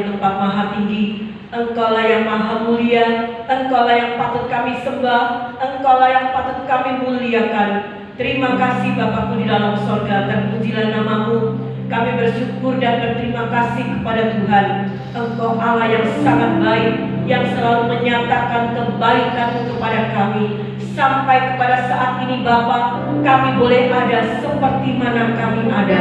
di tempat maha tinggi. Engkaulah yang maha mulia, Engkaulah yang patut kami sembah, Engkaulah yang patut kami muliakan. Terima kasih Bapakku di dalam sorga, terpujilah namamu. Kami bersyukur dan berterima kasih kepada Tuhan. Engkau Allah yang sangat baik, yang selalu menyatakan kebaikan kepada kami. Sampai kepada saat ini Bapa, kami boleh ada seperti mana kami ada.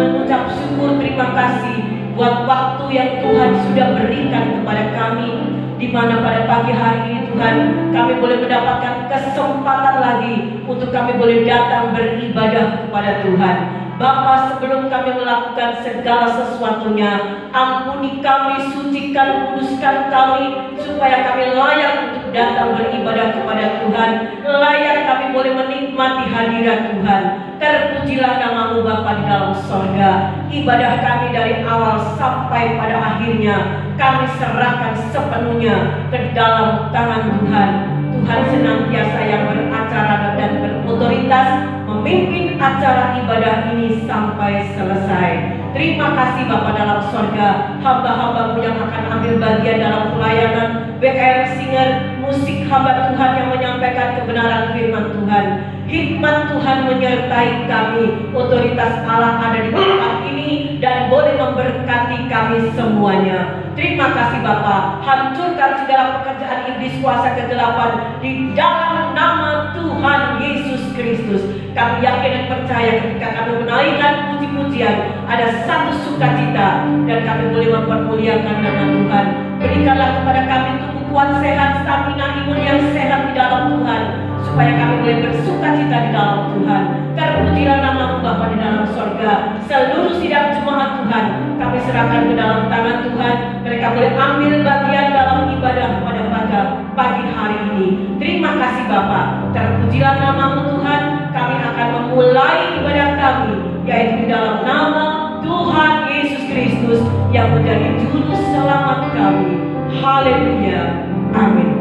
Mengucap syukur terima kasih buat waktu yang Tuhan sudah berikan kepada kami, di mana pada pagi hari ini Tuhan kami boleh mendapatkan kesempatan lagi untuk kami boleh datang beribadah kepada Tuhan. Bapa, sebelum kami melakukan segala sesuatunya, ampuni kami, sucikan, kuduskan kami, supaya kami layak untuk datang beribadah kepada Tuhan, layak kami boleh menikmati hadirat Tuhan. Terpujilah namamu Bapa di dalam sorga. Ibadah kami dari awal sampai pada akhirnya kami serahkan sepenuhnya ke dalam tangan Tuhan. Tuhan senantiasa yang beracara dan berotoritas memimpin acara ibadah ini sampai selesai. Terima kasih Bapa dalam sorga. Hamba-hambamu yang akan ambil bagian dalam pelayanan BKR Singer, musik hamba Tuhan yang menyampaikan kebenaran firman Tuhan. Hikmat Tuhan menyertai kami. Otoritas Allah ada di tempat ini dan boleh memberkati kami semuanya. Terima kasih Bapa. Hancurkan segala pekerjaan iblis kuasa kegelapan di dalam nama Tuhan Yesus Kristus. Kami yakin dan percaya ketika kami menaikkan puji-pujian, ada satu sukacita dan kami boleh mempermuliakan nama Tuhan. Berikanlah kepada kami tubuh kuat, sehat, stamina, imun yang sehat di dalam Tuhan, supaya kami boleh bersukacita di dalam Tuhan. Terpujilah namamu Bapa di dalam sorga. Seluruh sidang jemaat Tuhan kami serahkan ke dalam tangan Tuhan. Mereka boleh ambil bagian dalam ibadah pada pagi hari ini. Terima kasih Bapa. Terpujilah namamu Tuhan. Kami akan memulai ibadah kami, yaitu di dalam nama Tuhan Yesus Kristus yang menjadi juru selamat kami. Haleluya. Amin.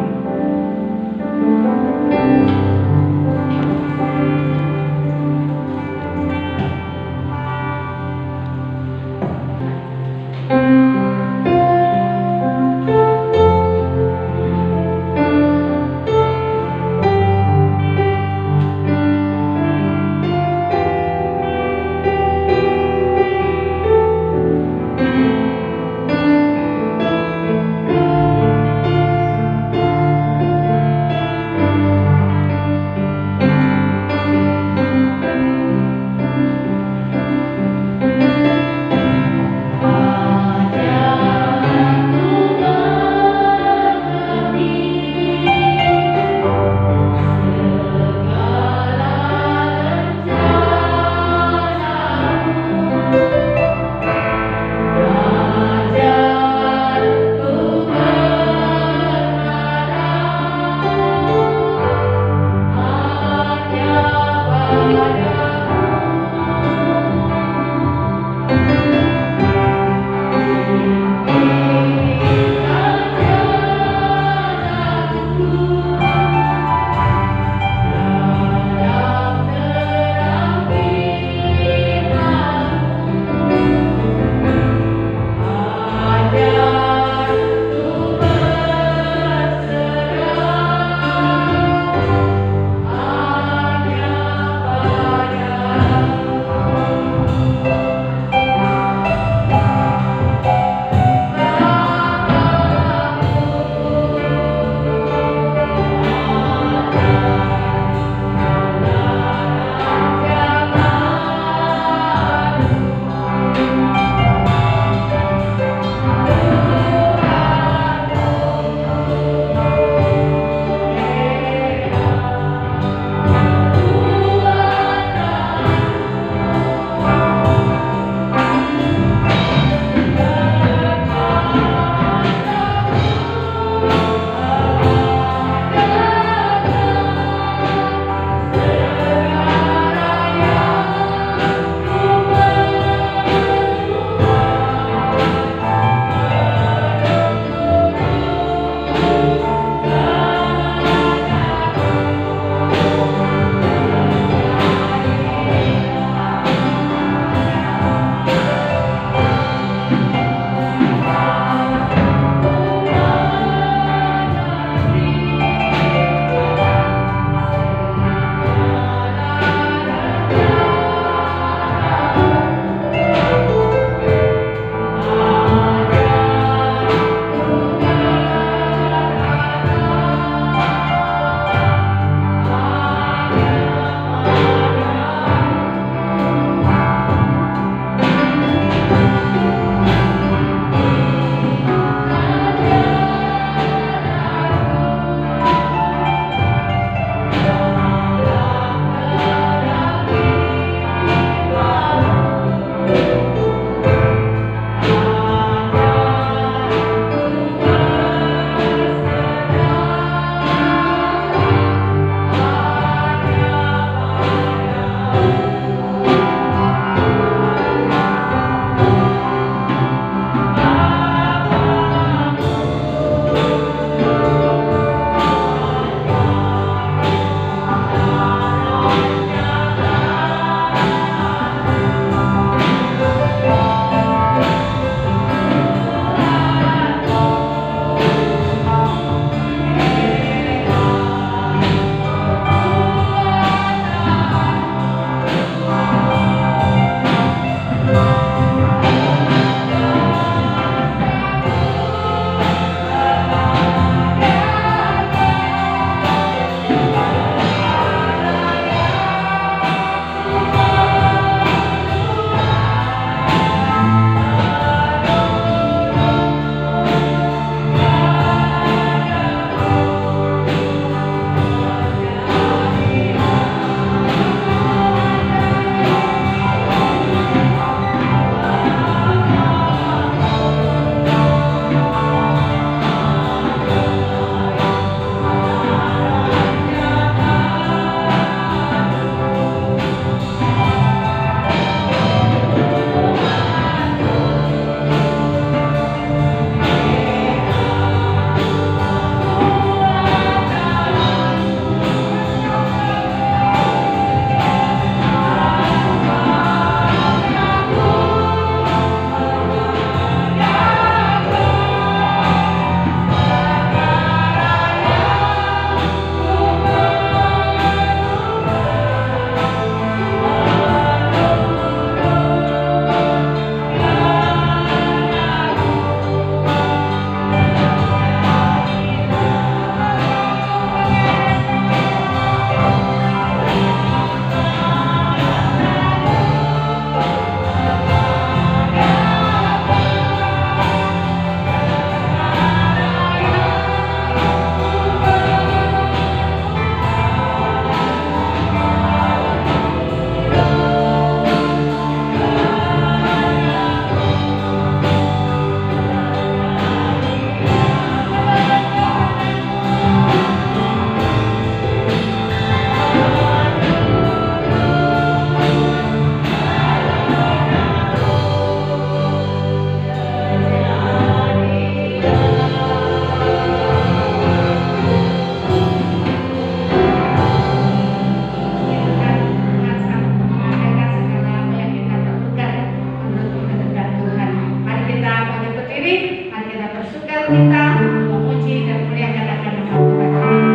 kita memuji dan muliakan akan nama Tuhan.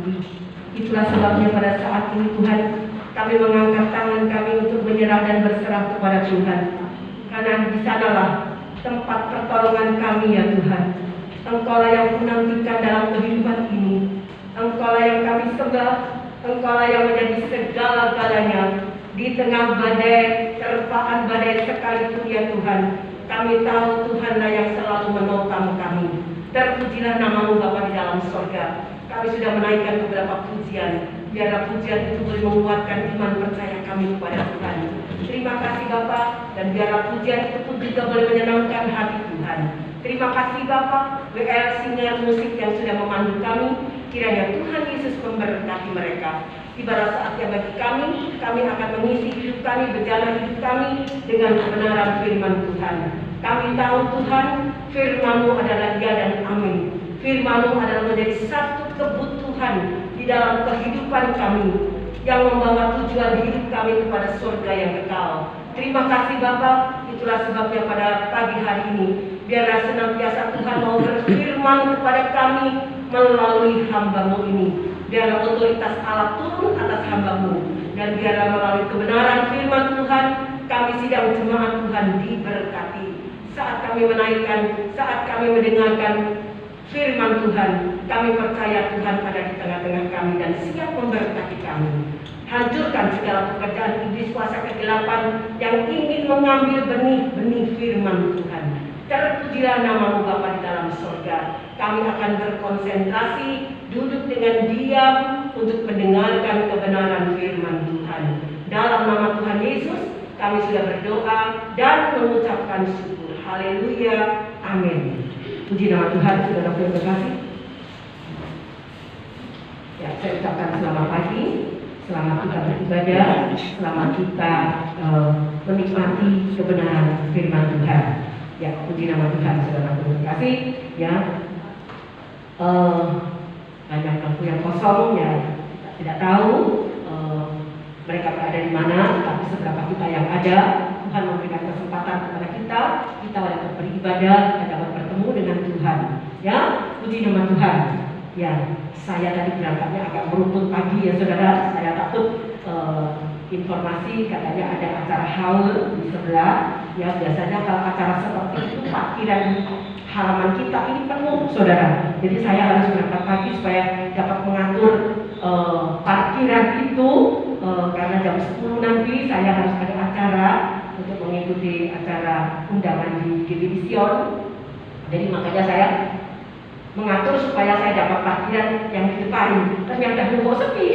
budi. Itulah sebabnya pada saat ini Tuhan, kami mengangkat tangan kami untuk menyerah dan berserah kepada Tuhan. Karena di sanalah tempat pertolongan kami ya Tuhan. Engkaulah yang menantikan dalam kehidupan ini. Engkaulah yang kami sembah. Engkaulah yang menjadi segala-galanya. Di tengah badai, terpaan badai sekalipun ya Tuhan, kami tahu Tuhanlah yang selalu menopang kami. Terpujilah nama-Mu Bapa di dalam sorga. Kami sudah menaikkan beberapa pujian. Biarlah pujian itu boleh menguatkan iman percaya kami kepada Tuhan. Terima kasih Bapa, dan biarlah pujian itu pun juga boleh menyenangkan hati Tuhan. Terima kasih Bapa, WL singer musik yang sudah memandu kami. Kiranya Tuhan Yesus memberkati mereka. Ibarat saatnya bagi kami akan mengisi hidup kami, berjalan hidup kami dengan kebenaran firman Tuhan. Kami tahu Tuhan, firman-Mu adalah ya dan amin. Firman-Mu adalah menjadi satu kebutuhan di dalam kehidupan kami, yang membawa tujuan hidup kami kepada surga yang kekal. Terima kasih Bapa, itulah sebabnya pada pagi hari ini, biarlah senantiasa Tuhan mau berfirman kepada kami melalui hamba-Mu ini. Biarlah otoritas Allah turun atas hamba-Mu, dan biarlah melalui kebenaran firman Tuhan, kami sidang jemaat Tuhan diberkati. Saat kami menaikkan, saat kami mendengarkan firman Tuhan, kami percaya Tuhan ada di tengah-tengah kami dan siap memberkati kami. Hancurkan segala pekerjaan iblis kuasa kegelapan yang ingin mengambil benih-benih firman Tuhan. Terpujilah nama-Mu Bapa di dalam sorga. Kami akan berkonsentrasi, duduk dengan diam untuk mendengarkan kebenaran firman Tuhan. Dalam nama Tuhan Yesus, kami sudah berdoa dan mengucapkan syukur. Haleluya, amin. Puji nama Tuhan, saudara yang terkasih. Ya, saya ucapkan selamat pagi, selamat kita beribadah, selamat kita menikmati kebenaran firman Tuhan. Ya, puji nama Tuhan, saudara yang terkasih. Ya, banyak bangku yang kosong, ya kita tidak tahu mereka berada di mana, tapi seberapa kita yang ada, Tuhan memberikan kesempatan kepada kita dapat beribadah, kita dapat bertemu dengan Tuhan. Ya, puji nama Tuhan. Ya, saya tadi berangkatnya agak beruntun pagi ya saudara. Saya takut informasi katanya ada acara haul di sebelah. Ya, biasanya kalau acara seperti itu parkiran halaman kita ini penuh saudara. Jadi saya harus berangkat pagi supaya dapat mengatur parkiran itu karena jam 10 nanti saya harus ada acara untuk mengikuti acara undangan di GBI Sion. Jadi makanya saya mengatur supaya saya dapat parkiran yang di depan. Ternyata kok sepi.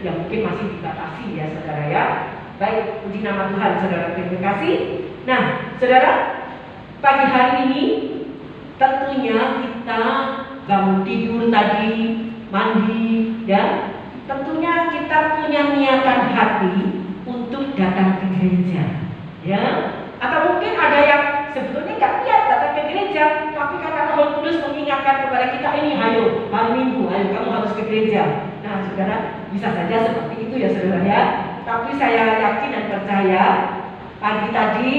Ya mungkin masih dibatasi ya saudara ya. Baik, puji nama Tuhan saudara, terima kasih. Nah saudara, pagi hari ini tentunya kita bangun tidur tadi, mandi, ya. Tentunya kita punya niatan hati untuk datang ke gereja, ya. Atau mungkin ada yang sebetulnya nggak niat datang ke gereja, tapi karena Roh Kudus mengingatkan kepada kita ini, ayo hari Minggu, ayo kamu harus ke gereja. Nah, saudara bisa saja seperti itu ya saudara ya. Tapi saya yakin dan percaya pagi tadi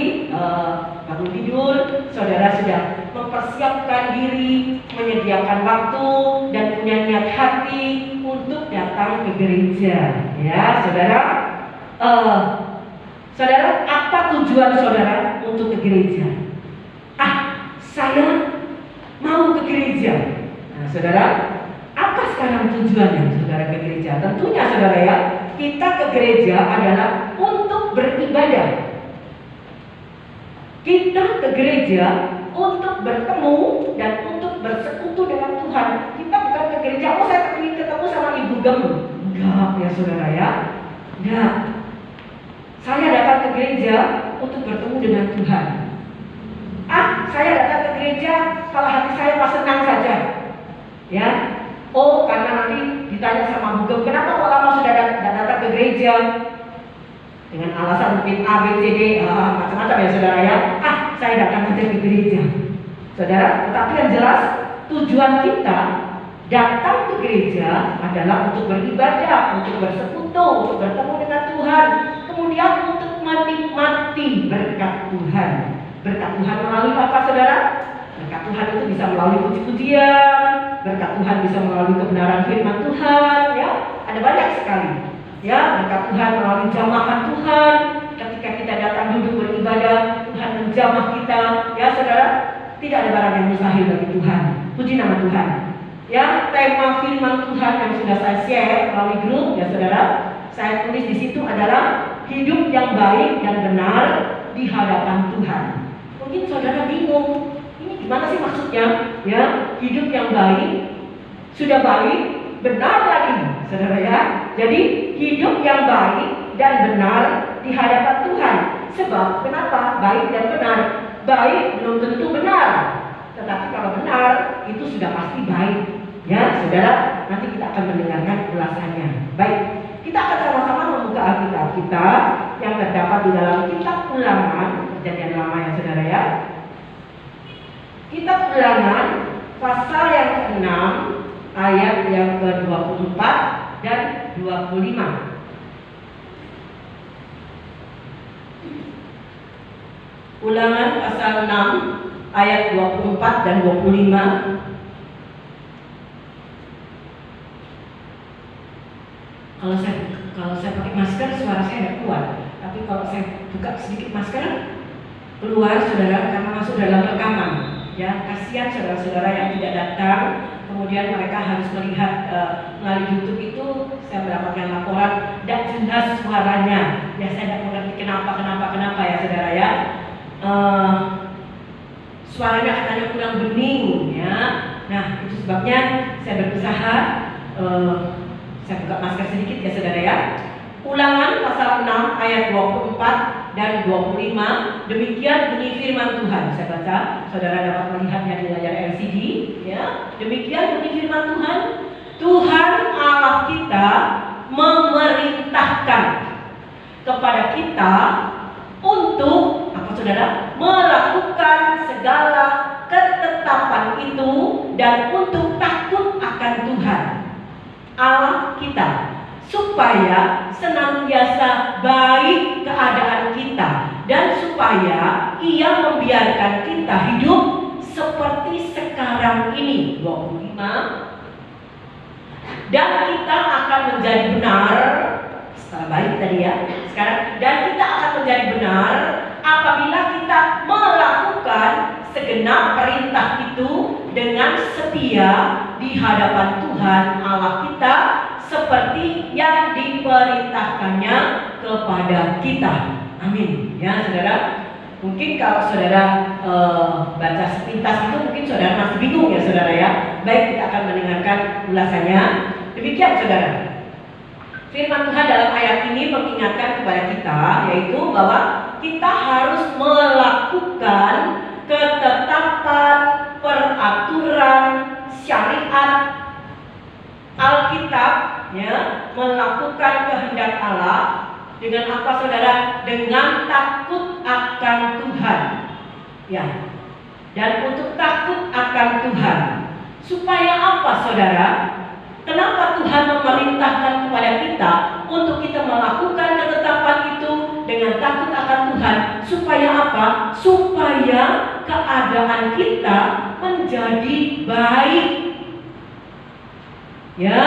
bangun tidur, saudara sudah mempersiapkan diri, menyediakan waktu dan punya niat hati untuk datang ke gereja, ya saudara. Saudara, apa tujuan saudara untuk ke gereja? Saya mau ke gereja. Nah, saudara, apa sekarang tujuannya saudara ke gereja? Tentunya saudara ya, kita ke gereja adalah untuk beribadah. Kita ke gereja untuk bertemu dan untuk bersekutu dengan Tuhan. Kita bukan ke gereja, saya ingin ketemu sama Ibu Gem. Enggak ya saudara ya. Enggak. Saya datang ke gereja untuk bertemu dengan Tuhan. Saya datang ke gereja kalau hati saya pas senang saja. Ya. Oh, karena nanti ditanya sama Bu Gem, kenapa kok lama sudah datang ke gereja? Dengan alasan mungkin A, B, C, D, macam-macam ya saudara ya. Saya datang saja ke gereja. Saudara, tetapi yang jelas tujuan kita datang ke gereja adalah untuk beribadah, untuk bersekutu, untuk bertemu dengan Tuhan, kemudian untuk menikmati berkat Tuhan. Berkat Tuhan melalui apa saudara? Berkat Tuhan itu bisa melalui puji-pujian, berkat Tuhan bisa melalui kebenaran firman Tuhan, ya. Ada banyak sekali, ya, berkat Tuhan melalui jamahan Tuhan. Ketika kita datang duduk beribadah, Tuhan menjamah kita, ya saudara. Tidak ada barang yang mustahil bagi Tuhan. Puji nama Tuhan. Ya, tema firman Tuhan yang sudah saya share melalui grup, ya saudara, saya tulis di situ adalah hidup yang baik dan benar di hadapan Tuhan. Mungkin saudara bingung, ini gimana sih maksudnya? Ya, hidup yang baik, sudah baik, benar lagi, saudara ya. Jadi hidup yang baik dan benar di hadapan Tuhan. Sebab kenapa? Baik dan benar. Baik belum tentu benar, tetapi kalau benar itu sudah pasti baik. Ya, saudara, nanti kita akan mendengarkan ulasannya. Baik, kita akan sama-sama membuka Alkitab kita yang terdapat di dalam Kitab Ulangan, Perjanjian Lama ya saudara ya. Kitab Ulangan pasal yang ke-6 ayat yang ke-24 dan 25. Ulangan pasal 6 ayat 24 dan 25. Kalau saya pakai masker suara saya tidak kuat, tapi kalau saya buka sedikit masker keluar saudara karena masuk dalam rekaman. Ya, kasihan saudara-saudara yang tidak datang, kemudian mereka harus melihat melalui YouTube itu. Saya mendapatkan laporan tidak jelas suaranya. Ya, saya tidak mengerti kenapa ya saudara ya. Suaranya katanya kurang bening ya. Nah, itu sebabnya saya berusaha saya buka masker sedikit ya saudara ya. Ulangan pasal 6 ayat 24 dan 25. Demikian bunyi firman Tuhan. Saya baca, saudara dapat melihatnya di layar LCD ya. Demikian bunyi firman Tuhan. Tuhan Allah kita memerintahkan kepada kita untuk apa saudara? Melakukan segala ketetapan itu dan untuk takut akan Tuhan Allah kita, supaya senantiasa baik keadaan kita dan supaya Ia membiarkan kita hidup seperti sekarang ini. 25. Dan kita akan menjadi benar setelah baik tadi ya. Sekarang dan kita akan menjadi benar apabila kita melakukan segenap perintah itu dengan setia di hadapan Tuhan Allah kita seperti yang diperintahkannya kepada kita. Amin. Ya saudara, mungkin kalau saudara baca sepintas itu mungkin saudara masih bingung ya saudara ya. Baik, kita akan mendengarkan ulasannya. Demikian saudara, firman Tuhan dalam ayat ini mengingatkan kepada kita, yaitu bahwa kita harus melakukan ketetapan, peraturan, syariat Alkitab, ya, melakukan kehendak Allah dengan apa saudara? Dengan takut akan Tuhan, ya. Dan untuk takut akan Tuhan, supaya apa saudara? Kenapa Tuhan memerintahkan kepada kita untuk kita melakukan ketetapan itu dengan takut akan Tuhan? Supaya apa? Supaya keadaan kita menjadi baik. Ya,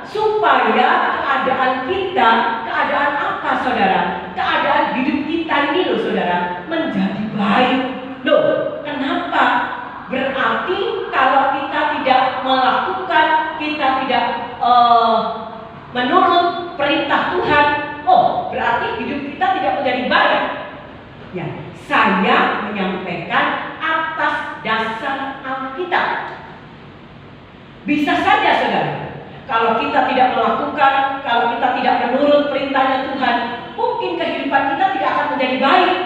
supaya keadaan kita, keadaan apa saudara? Keadaan hidup kita ini loh saudara, menjadi baik. Loh, kenapa? Berarti kalau kita tidak melakukan, kita tidak menurut perintah Tuhan, oh berarti hidup kita tidak menjadi baik. Ya, saya menyampaikan atas dasar Alkitab. Bisa saja saudara, kalau kita tidak melakukan, kalau kita tidak menurut perintahnya Tuhan, mungkin kehidupan kita tidak akan menjadi baik.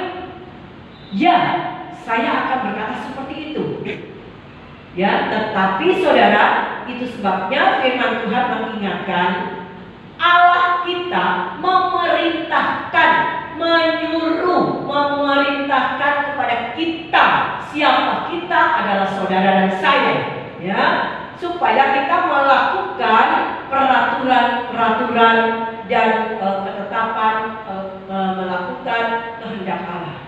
Ya, saya akan berkata seperti itu. Ya, tetapi saudara, itu sebabnya firman Tuhan mengingatkan Allah kita memerintahkan, menyuruh, memerintahkan kepada kita. Siapa kita? Adalah saudara dan saya, ya, supaya kita melakukan peraturan-peraturan dan ketetapan, melakukan kehendak Allah.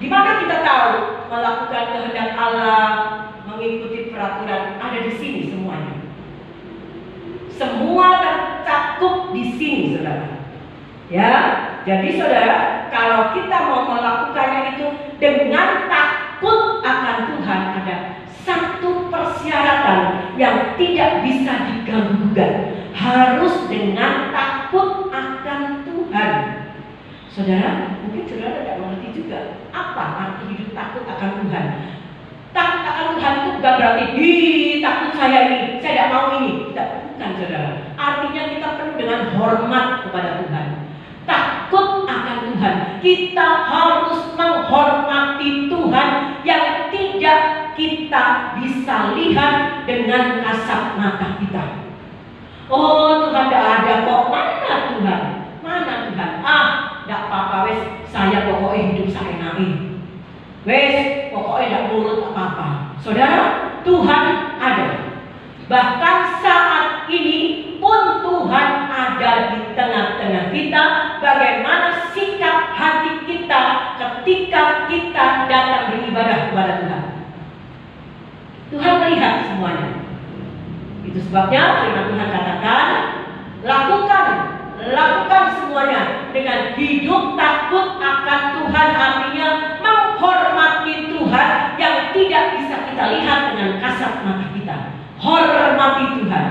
Di mana kita tahu melakukan kehendak Allah, mengikuti peraturan? Ada di sini semuanya. Semua tercakup di sini, saudara. Ya, jadi saudara, kalau kita mau melakukannya itu dengan takut akan Tuhan, ada satu persyaratan yang tidak bisa diganggu-gugat. Harus dengan takut akan Tuhan. Saudara, mungkin saudara tidak mengerti juga apa arti hidup takut akan Tuhan. Takut akan Tuhan itu bukan berarti takut saya ini, saya tidak mau ini. Tidak, bukan saudara. Artinya kita penuh dengan hormat kepada Tuhan. Takut akan Tuhan. Kita harus menghormati Tuhan yang tidak kita bisa lihat dengan kasat mata kita. Oh, Tuhan tidak ada kok. Mana Tuhan? Mana Tuhan? Tidak apa-apa wes. Saya pokoknya hidup saya nabi. Wes, pokoknya tidak nurut apa-apa. Saudara, Tuhan ada. Bahkan saat ini pun Tuhan ada di tengah-tengah kita. Bagaimana sikap hati kita ketika kita datang beribadah kepada Tuhan. Tuhan melihat semuanya. Itu sebabnya firman Tuhan katakan, lakukan semuanya dengan hidup takut akan Tuhan. Artinya menghormati Tuhan yang tidak bisa kita lihat dengan kasat mata kita. Hormati Tuhan.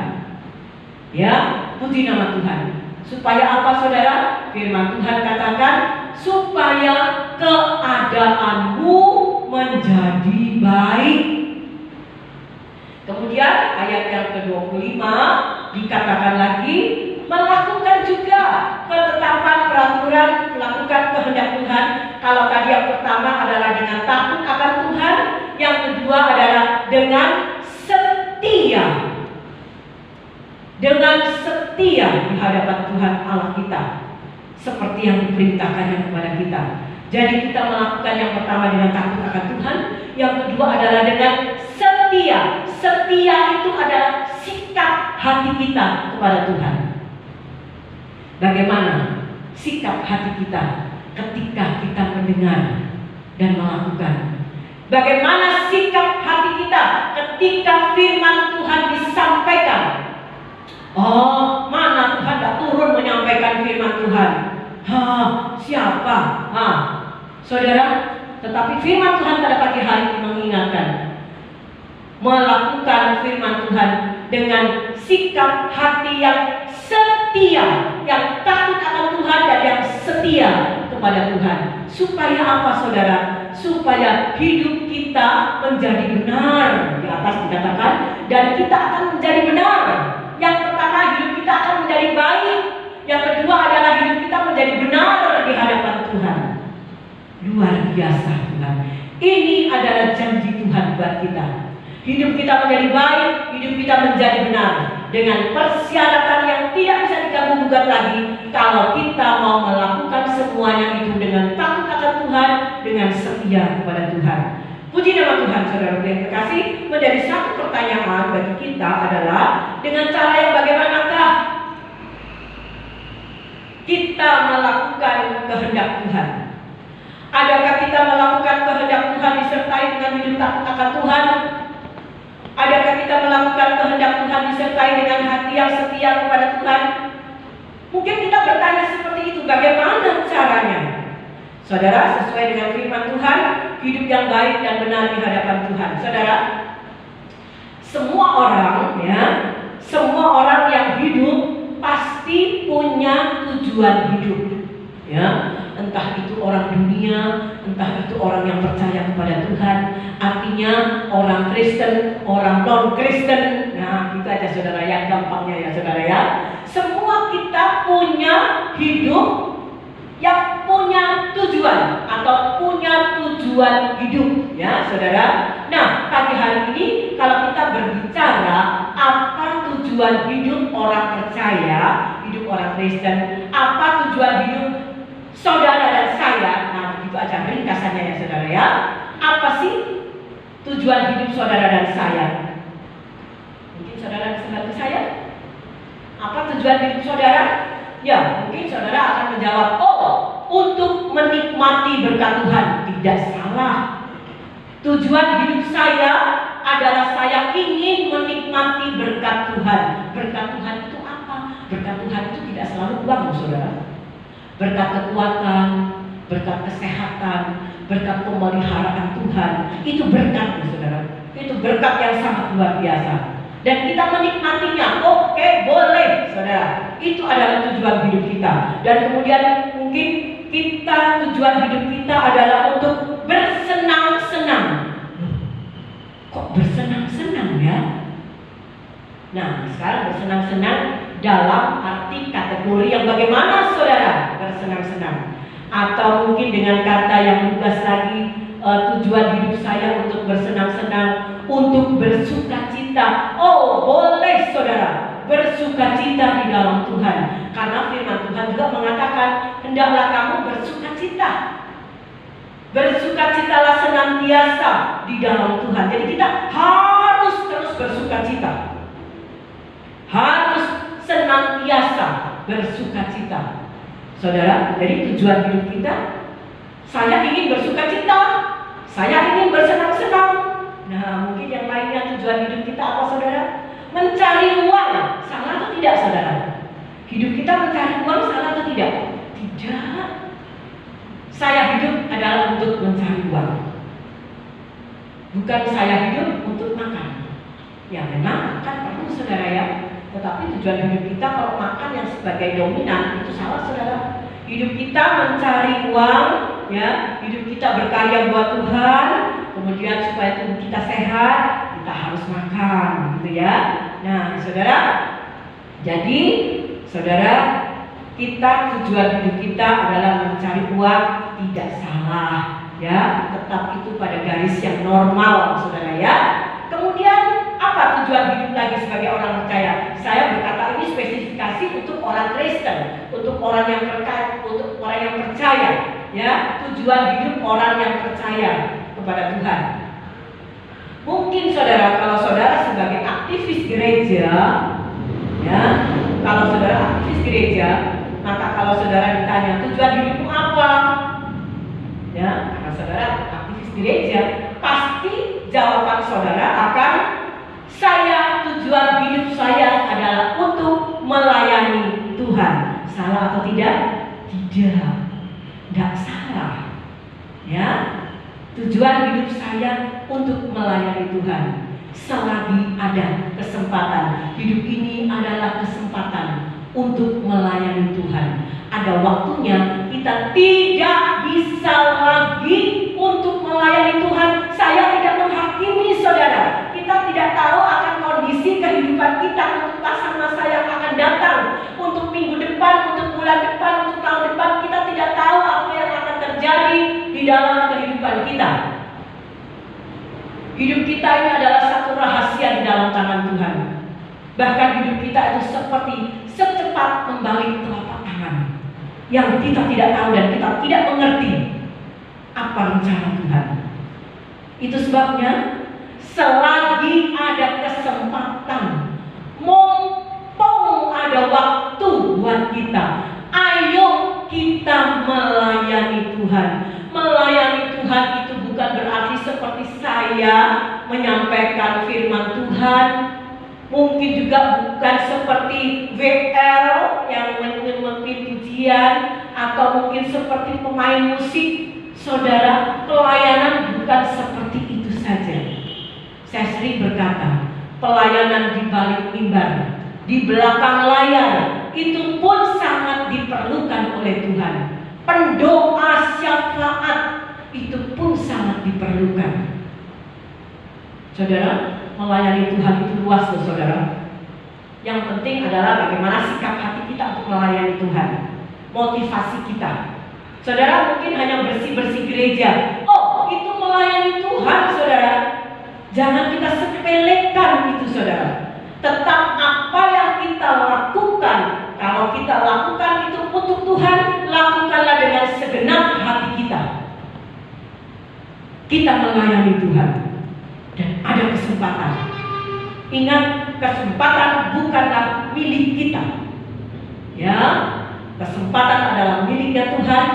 Ya, puji nama Tuhan. Supaya apa saudara? Firman Tuhan katakan, supaya keadaanmu menjadi baik. Kemudian ayat yang ke-25 dikatakan lagi, melakukan juga ketetapan peraturan, melakukan kehendak Tuhan. Kalau tadi yang pertama adalah dengan takut akan Tuhan, yang kedua adalah dengan setia. Dengan setia di hadapan Tuhan Allah kita, seperti yang diperintahkannya kepada kita. Jadi kita melakukan yang pertama dengan takut akan Tuhan, yang kedua adalah dengan setia. Setia itu adalah sikap hati kita kepada Tuhan. Bagaimana sikap hati kita ketika kita mendengar dan melakukan? Bagaimana sikap hati kita ketika firman Tuhan disampaikan? Oh, mana Tuhan tidak turun menyampaikan firman Tuhan? Siapa? Saudara, tetapi firman Tuhan pada pagi hari ini mengingatkan, melakukan firman Tuhan dengan sikap hati yang setia, yang takut akan Tuhan dan yang setia kepada Tuhan. Supaya apa saudara? Supaya hidup kita menjadi benar. Di atas dikatakan, dan kita akan menjadi benar. Yang pertama, hidup kita akan menjadi baik. Yang kedua adalah hidup kita menjadi benar di hadapan Tuhan. Luar biasa Tuhan. Ini adalah janji Tuhan buat kita. Hidup kita menjadi baik, hidup kita menjadi benar, dengan persyaratan yang tidak bisa diganggu-gugat lagi. Kalau kita mau melakukan semuanya itu dengan takut akan Tuhan, dengan setia kepada Tuhan. Puji nama Tuhan, saudara yang terkasih. Menjadi satu pertanyaan bagi kita adalah, dengan cara yang bagaimanakah kita melakukan kehendak Tuhan? Adakah kita melakukan kehendak Tuhan disertai dengan hidup takut akan Tuhan? Adakah kita melakukan kehendak Tuhan disertai dengan hati yang setia kepada Tuhan? Mungkin kita bertanya seperti itu, bagaimana caranya? Saudara, sesuai dengan firman Tuhan, hidup yang baik dan benar di hadapan Tuhan. Saudara, semua orang yang hidup pasti punya tujuan hidup. Ya, entah itu orang dunia, entah itu orang yang percaya kepada Tuhan. Artinya orang Kristen, orang non-Kristen. Nah, itu aja saudara ya, gampangnya ya saudara ya. Semua kita punya hidup yang punya tujuan atau punya tujuan hidup ya saudara. Nah, pagi hari ini kalau kita berbicara apa tujuan hidup orang percaya, hidup orang Kristen, apa tujuan hidup saudara dan saya, nah begitu aja ringkasannya ya saudara ya. Apa sih tujuan hidup saudara dan saya? Mungkin saudara bisa bantu saya. Apa tujuan hidup saudara? Ya, mungkin saudara akan menjawab, untuk menikmati berkat Tuhan. Tidak salah. Tujuan hidup saya adalah saya ingin menikmati berkat Tuhan. Berkat Tuhan itu apa? Berkat Tuhan itu tidak selalu uang, saudara. Berkat kekuatan, berkat kesehatan, berkat pemeliharaan Tuhan, itu berkat, saudara. Itu berkat yang sangat luar biasa. Dan kita menikmatinya, oke, boleh, saudara. Itu adalah tujuan hidup kita. Dan kemudian mungkin tujuan hidup kita adalah untuk bersenang-senang. Kok bersenang-senang ya? Nah, sekarang bersenang-senang dalam arti kategori yang bagaimana, saudara? Bersenang-senang. Atau mungkin dengan kata yang lugas lagi, tujuan hidup saya untuk bersenang-senang, untuk bersukacita. Oh, boleh, saudara, bersukacita di dalam Tuhan. Karena firman Tuhan juga mengatakan, hendaklah kamu bersukacita. Bersukacitalah senantiasa di dalam Tuhan. Jadi kita harus terus bersukacita. Harus senantiasa bersukacita. Saudara, jadi tujuan hidup kita, saya ingin bersukacita, saya ingin bersenang-senang. Nah, mungkin yang lainnya tujuan hidup kita apa, saudara? Mencari uang. Salah atau tidak, saudara? Hidup kita mencari uang, salah atau tidak? Tidak. Saya hidup adalah untuk mencari uang. Bukan saya hidup untuk makan. Ya memang makan perlu, saudara ya. Tetapi tujuan hidup kita kalau makan yang sebagai dominan itu salah, saudara. Hidup kita mencari uang, ya. Hidup kita berkarya buat Tuhan. Kemudian supaya tubuh kita sehat, kita harus makan, gitu ya. Nah, saudara. Jadi, saudara, tujuan hidup kita adalah mencari uang, tidak salah, ya. Tetap itu pada garis yang normal, saudara ya. Kemudian apa tujuan hidup lagi sebagai orang percaya? Saya berkata ini spesifikasi untuk orang Kristen, untuk orang yang percaya, ya. Tujuan hidup orang yang percaya kepada Tuhan. Mungkin saudara, kalau saudara sebagai aktivis gereja, ya, kalau saudara aktivis gereja, maka kalau saudara ditanya tujuan hidupmu apa, ya, karena saudara aktivis gereja, pasti jawaban saudara akan, tujuan hidup saya adalah untuk melayani Tuhan. Salah atau tidak? Tidak salah. Ya, tujuan hidup saya untuk melayani Tuhan. Selagi ada kesempatan, hidup ini adalah kesempatan untuk melayani Tuhan. Ada waktunya kita tidak bisa lagi untuk melayani Tuhan. Saya tidak menghakimi, saudara. Kita tidak tahu akan kondisi kehidupan kita untuk masa-masa yang akan datang, untuk minggu depan, untuk bulan depan, untuk tahun depan. Kita tidak tahu apa yang akan terjadi di dalam kehidupan kita. Hidup kita ini adalah satu rahasia di dalam tangan Tuhan. Bahkan hidup kita itu seperti secepat membalik telapak tangan, yang kita tidak tahu dan kita tidak mengerti apa rencana Tuhan. Itu sebabnya selagi ada kesempatan, mumpung ada waktu buat kita, ayo kita melayani Tuhan. Melayani Tuhan itu bukan berarti seperti saya menyampaikan firman Tuhan. Mungkin juga bukan seperti WL yang memimpin pujian, atau mungkin seperti pemain musik. Saudara, pelayanan bukan seperti itu saja. Saya sering berkata, pelayanan di balik mimbar, di belakang layar, itu pun sangat diperlukan oleh Tuhan. Pendoa syafaat itu pun sangat diperlukan. Saudara, melayani Tuhan itu luas loh, saudara. Yang penting adalah bagaimana sikap hati kita untuk melayani Tuhan, motivasi kita. Saudara mungkin hanya bersih-bersih gereja, oh itu melayani Tuhan, saudara. Jangan kita sepelekan itu, saudara. Tetap apa yang kita lakukan, kalau kita lakukan itu untuk Tuhan, lakukanlah dengan segenap hati kita. Kita melayani Tuhan. Dan ada kesempatan. Ingat, kesempatan bukanlah milik kita. Ya, kesempatan adalah miliknya Tuhan.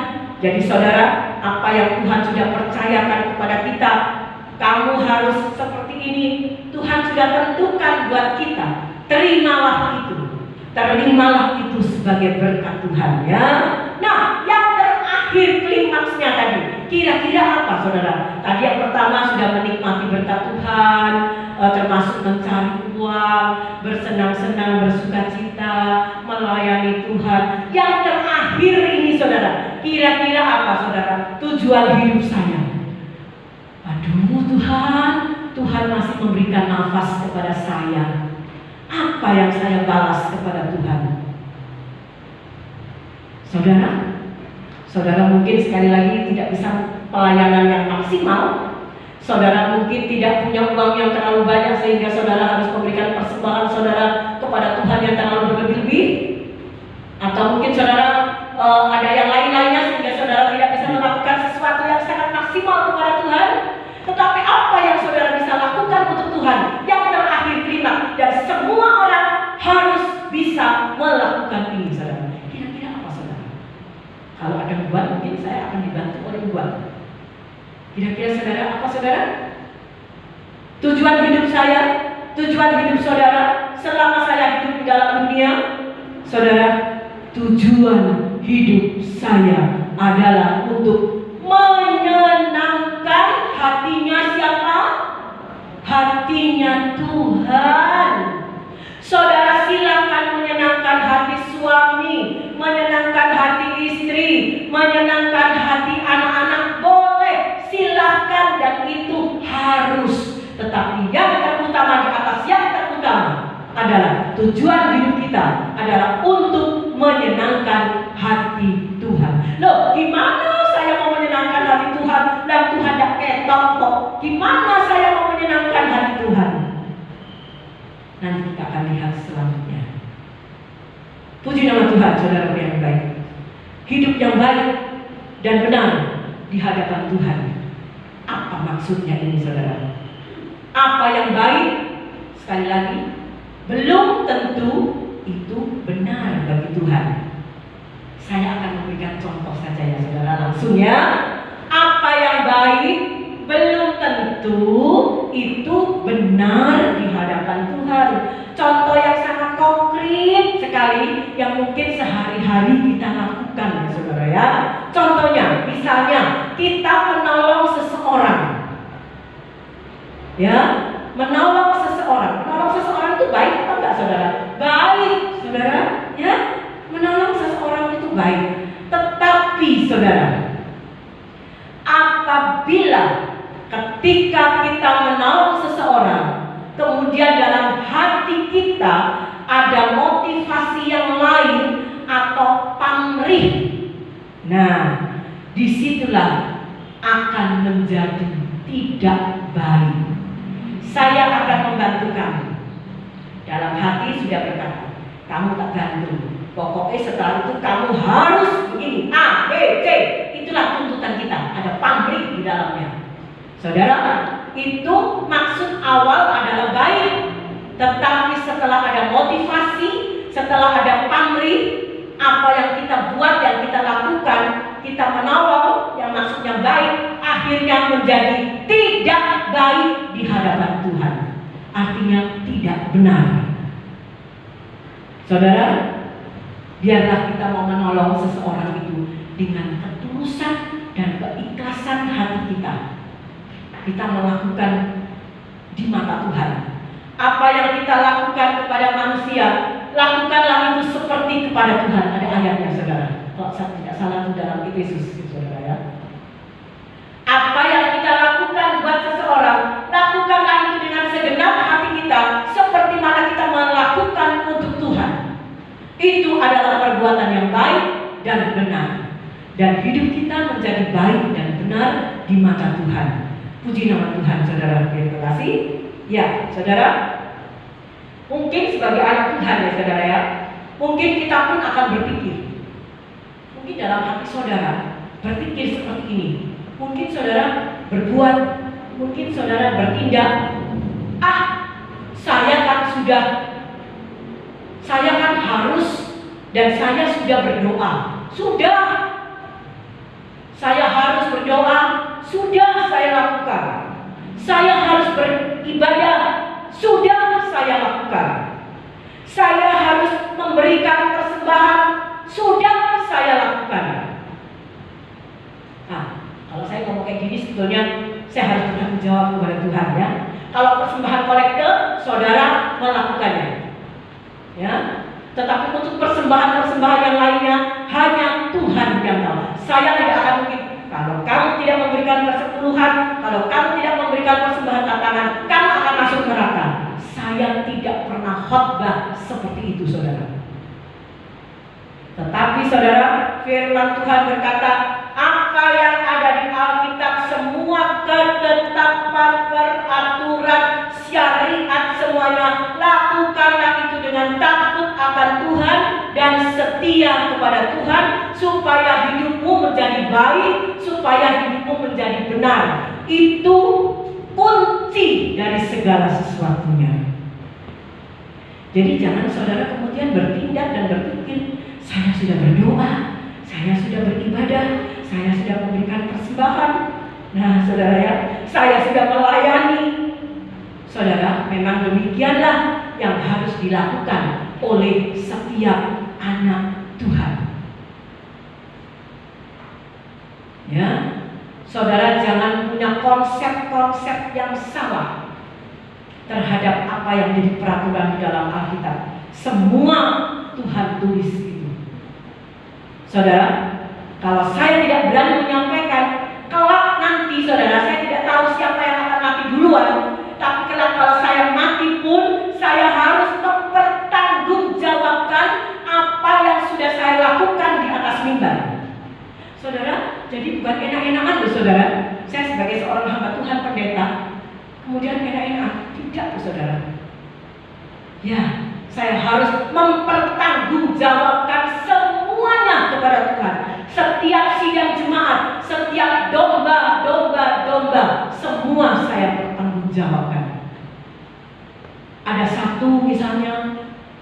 Jadi saudara, apa yang Tuhan sudah percayakan kepada kita, kamu harus seperti ini Tuhan sudah tentukan buat kita. Terimalah itu sebagai berkat Tuhan ya. Nah, yang terakhir klimaksnya tadi, kira-kira apa saudara? Tadi yang pertama sudah menikmati berkat Tuhan, termasuk mencari uang, bersenang-senang, bersukacita, melayani Tuhan. Yang terakhir ini saudara, kira-kira apa saudara? Tujuan hidup saya. Aduh Tuhan masih memberikan nafas kepada saya. Apa yang saya balas kepada Tuhan? Saudara mungkin sekali lagi tidak bisa pelayanan yang maksimal. Saudara mungkin tidak punya uang yang terlalu banyak sehingga saudara harus memberikan persembahan saudara kepada Tuhan yang terlalu berlebih-lebih. Atau mungkin saudara ada yang lain-lainnya sehingga saudara tidak bisa melakukan sesuatu yang sangat maksimal kepada Tuhan. Tetapi apa yang saudara bisa lakukan untuk Tuhan? Yang terakhir klimaks, dan semua orang harus bisa melakukan ini saudara. Kira-kira apa saudara? Kalau ada buat, mungkin saya akan dibantu oleh buat. Kira-kira saudara, apa saudara? Tujuan hidup saya, tujuan hidup saudara selama saya hidup di dalam dunia. Saudara, tujuan hidup saya adalah untuk menyenangkan hatinya siapa? Hatinya Tuhan. Saudara silakan menyenangkan hati suami, menyenangkan hati istri, menyenangkan hati anak-anak, boleh, silakan, dan itu harus. Tetapi yang terutama di atas yang terutama adalah tujuan hidup kita adalah untuk menyenangkan hati Tuhan. Loh, gimana saya mau menyenangkan hati Tuhan dan Tuhan tidak ketok kok? Gimana saya mau menyenangkan hati Tuhan? Nanti kita akan lihat selanjutnya. Puji nama Tuhan, saudara yang baik. Hidup yang baik dan benar di hadapan Tuhan. Apa maksudnya ini saudara? Apa yang baik, sekali lagi, belum tentu itu benar bagi Tuhan. Saya akan memberikan contoh saja ya saudara, langsung ya. Apa yang baik belum tentu itu benar di hadapan Tuhan. Contoh yang sangat konkret sekali yang mungkin sehari-hari kita lakukan ya saudara ya. Contohnya, misalnya kita menolong seseorang. Ya, menolong seseorang. Menolong seseorang itu baik atau enggak saudara? Baik saudara ya. Menolong seseorang itu baik. Tetapi saudara, apabila ketika kita menolong seseorang, kemudian dalam hati kita ada motivasi yang lain atau pamrih, nah disitulah akan menjadi tidak baik. Saya akan membantu kamu. Dalam hati sudah berkata, kamu tak bantu. Pokoknya setelah itu kamu harus begini, A, B, C. Itulah tuntutan kita. Ada pamrih di dalamnya. Saudara, itu maksud awal adalah baik. Tetapi setelah ada motivasi, setelah ada pamrih, apa yang kita buat, yang kita lakukan, kita menolong, yang maksudnya baik, akhirnya menjadi tidak baik di hadapan Tuhan. Artinya tidak benar. Saudara, biarlah kita mau menolong seseorang itu dengan ketulusan dan keikhlasan hati kita. Kita melakukan di mata Tuhan. Apa yang kita lakukan kepada manusia, lakukanlah itu seperti kepada Tuhan. Ada ayatnya saudara. Kalau saya tidak salah itu dalam Efesus saudara ya. Apa yang kita lakukan buat seseorang, lakukanlah itu dengan segenap hati kita, seperti mana kita melakukan untuk Tuhan. Itu adalah perbuatan yang baik dan benar, dan hidup kita menjadi baik dan benar di mata Tuhan. Puji nama Tuhan saudara, terima kasih. Ya saudara, mungkin sebagai anak Tuhan ya saudara ya, mungkin kita pun akan berpikir, mungkin dalam hati saudara berpikir seperti ini. Mungkin saudara berbuat, mungkin saudara bertindak, saya kan harus, dan saya sudah berdoa. Sudah, saya harus berdoa, sudah saya lakukan. Saya harus beribadah sudah saya lakukan. Saya harus memberikan persembahan sudah saya lakukan. Nah, kalau saya ngomong kayak gini sebetulnya saya harus bertanggung jawab kepada Tuhan ya. Kalau persembahan kolekte, saudara melakukannya. Ya. Tetapi untuk persembahan-persembahan yang lainnya hanya Tuhan yang tahu. Saya tidak akan mungkin. Kalau kamu tidak memberikan persepuluhan, kalau kamu tidak memberikan persembahan tantangan, kamu akan masuk neraka. Saya tidak pernah khotbah seperti itu, saudara. Tetapi saudara, firman Tuhan berkata, apa yang ada di Alkitab, semua ketetapan, peraturan, syariat semuanya, lakukanlah itu dengan takut akan Tuhan dan setia kepada Tuhan, supaya hidupmu menjadi baik, supaya hidupmu menjadi benar. Itu kunci dari segala sesuatunya. Jadi jangan saudara kemudian bertindak dan berpikir, saya sudah berdoa, saya sudah beribadah, saya sudah memberikan persembahan. Nah saudara ya, saya sudah melayani. Saudara, memang demikianlah yang harus dilakukan oleh setiap anak Tuhan. Ya, saudara jangan punya konsep-konsep yang salah terhadap apa yang menjadi peraturan di dalam Alkitab. Semua Tuhan tulis itu. Saudara, kalau saya tidak berani menyampaikan, kelak nanti saudara, saya tidak tahu siapa yang akan mati duluan. Tapi kelak kalau saya mati pun, saya harus mempertanggungjawabkan apa yang sudah saya lakukan di atas mimbar. Saudara, jadi bukan enak-enakan loh saudara. Saya sebagai seorang hamba Tuhan pendeta, kemudian enak-enak. Tidak saudara. Ya, saya harus mempertanggungjawabkan semuanya kepada Tuhan. Setiap sidang jemaat, setiap domba, semua saya pertanggungjawabkan. Ada satu misalnya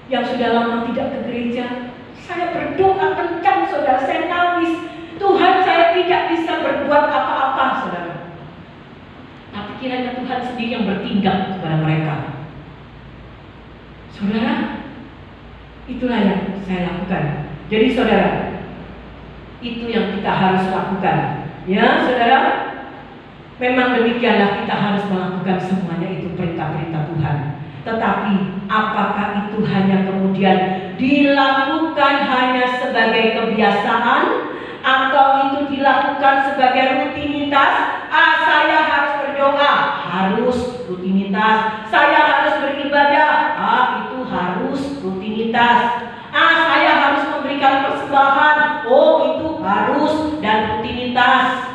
yang sudah lama tidak ke gereja, saya berdoa kencang saudara, saya nangis, Tuhan saya tidak bisa berbuat apa-apa saudara. Tapi kiranya Tuhan sendiri yang bertindak kepada mereka. Saudara, itulah yang saya lakukan. Jadi saudara, itu yang kita harus lakukan. Ya saudara, memang demikianlah kita harus melakukan semuanya itu perintah-perintah Tuhan. Tetapi apakah itu hanya kemudian dilakukan hanya sebagai kebiasaan, atau itu dilakukan sebagai rutinitas? Saya harus berdoa, harus rutinitas. Saya harus beribadah, itu harus rutinitas. Saya harus memberikan persembahan, itu harus dan rutinitas.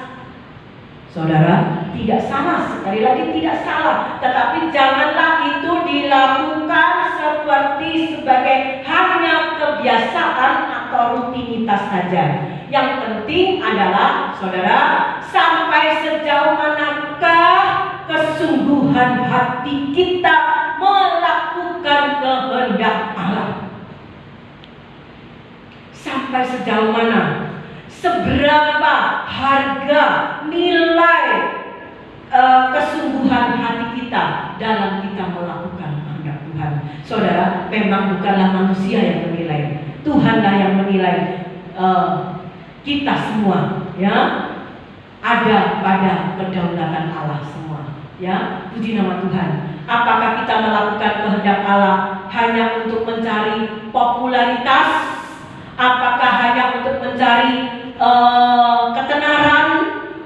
Saudara, tidak salah, sekali lagi tidak salah. Tetapi janganlah itu dilakukan sebagai hanya kebiasaan atau rutinitas saja. Yang penting adalah, saudara, sampai sejauh manakah kesungguhan hati kita melakukan kehendak Allah. Sampai sejauh mana? Seberapa harga nilai kesungguhan hati kita dalam kita melakukan kehendak Tuhan. Saudara, memang bukanlah manusia yang menilai, Tuhanlah yang menilai. Kita semua ya ada pada kedaulatan Allah semua. Ya, puji nama Tuhan. Apakah kita melakukan kehendak Allah hanya untuk mencari popularitas? Apakah hanya untuk mencari ketenaran?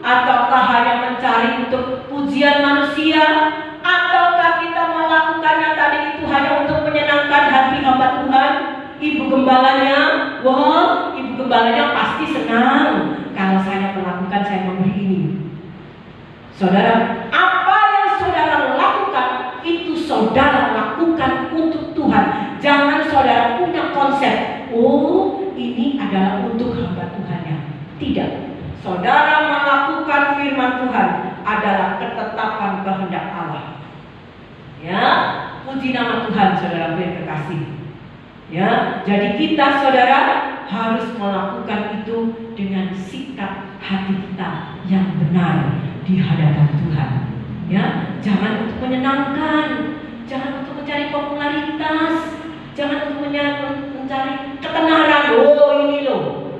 Ataukah hanya mencari untuk pujian manusia? Ataukah kita melakukannya tadi itu hanya untuk menyenangkan hati hamba Tuhan? Ibu gembalanya, ibu gembalanya pasti senang kalau saya melakukan, saya memberi ini. Saudara, apa yang saudara lakukan itu saudara lakukan untuk Tuhan. Jangan saudara punya konsep, ini adalah untuk hamba Tuhannya. Tidak. Saudara melakukan firman Tuhan adalah ketetapan kehendak Allah. Ya, puji nama Tuhan saudara yang terkasih. Ya, jadi kita saudara harus melakukan itu dengan sikap hati kita yang benar di hadapan Tuhan. Ya, jangan untuk menyenangkan, jangan untuk mencari popularitas, jangan untuk mencari ketenaran. Oh ini loh,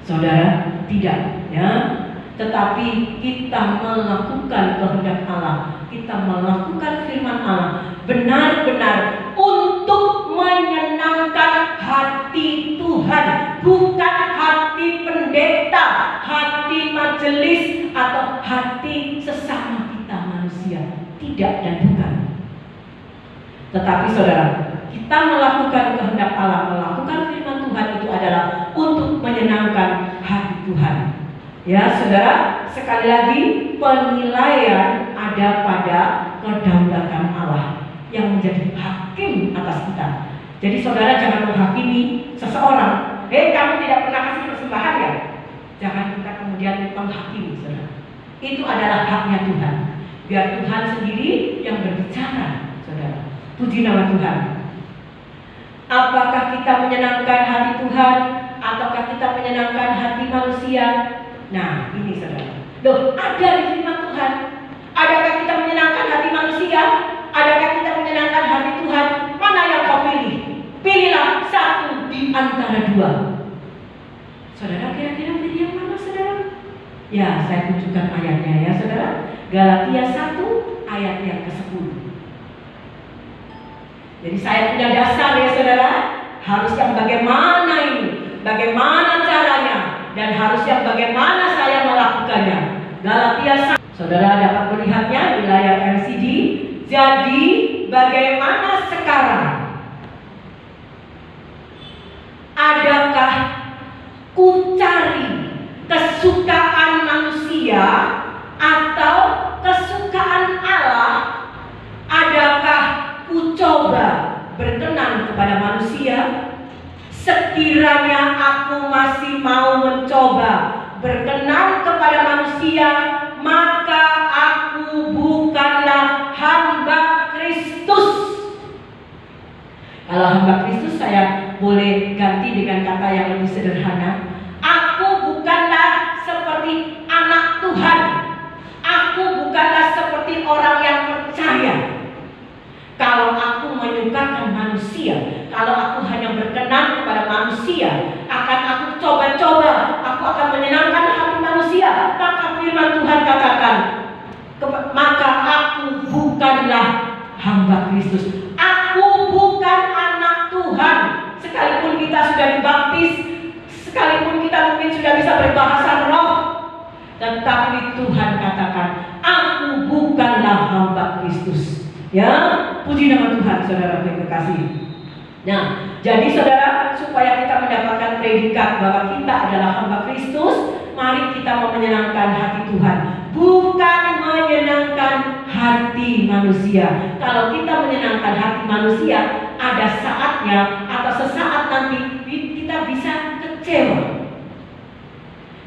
saudara, tidak ya. Tetapi kita melakukan kehendak Allah, kita melakukan firman Allah benar-benar untuk menyenangkan hati Tuhan, bukan hati pendeta, hati majelis, atau hati sesama kita manusia. Tidak dan bukan. Tetapi saudara, kita melakukan kehendak Allah, melakukan firman Tuhan itu adalah untuk menyenangkan hati Tuhan. Ya saudara, sekali lagi penilaian ada pada kedaulatan Allah yang menjadi hakim atas kita. Jadi saudara jangan menghakimi seseorang. Kamu tidak pernah kasih persembahan ya? Jangan kita kemudian menghakimi saudara. Itu adalah haknya Tuhan. Biar Tuhan sendiri yang berbicara, saudara. Puji nama Tuhan. Apakah kita menyenangkan hati Tuhan ataukah kita menyenangkan hati manusia? Nah, ini saudara. Loh, ada di firman Tuhan. Adakah kita menyenangkan hati manusia? Adakah kita menyenangkan hati Tuhan? Mana yang kau pilih? Pilihlah satu di antara dua. Saudara kira-kira pilih yang mana saudara? Ya, saya tunjukkan ayatnya ya saudara. Galatia 1 ayat yang ke-10. Jadi saya punya dasar ya saudara. Harus yang bagaimana ini? Bagaimana caranya? Dan harus yang bagaimana saya melakukannya. Galatia 1. Saudara dapat melihatnya di layar LCD. Jadi bagaimana sekarang? Adakah ku cari kesukaan manusia atau kesukaan Allah? Adakah ku coba berkenan kepada manusia? Sekiranya aku masih mau mencoba berkenan kepada manusia, maka aku bukanlah hamba Kristus. Kalau hamba Kristus saya boleh ganti dengan kata yang lebih sederhana. Aku bukanlah seperti anak Tuhan. Aku bukanlah seperti orang yang percaya. Kalau aku menyukakan manusia, kalau aku hanya berkenan kepada manusia, akan aku coba-coba, aku akan menyenangkan hati manusia. Maka firman Tuhan katakan, maka aku bukanlah hamba Kristus. Aku bukan anak Tuhan. Sekalipun kita sudah dibaptis, sekalipun kita mungkin sudah bisa berbahasa roh, tetapi Tuhan katakan, aku bukanlah hamba Kristus. Ya, puji nama Tuhan, saudara yang terkasih. Nah, jadi saudara, supaya kita mendapatkan predikat bahwa kita adalah hamba Kristus, mari kita mau menyenangkan hati Tuhan, bukan menyenangkan hati manusia. Kalau kita menyenangkan hati manusia, ada saatnya atau sesaat nanti kita bisa kecewa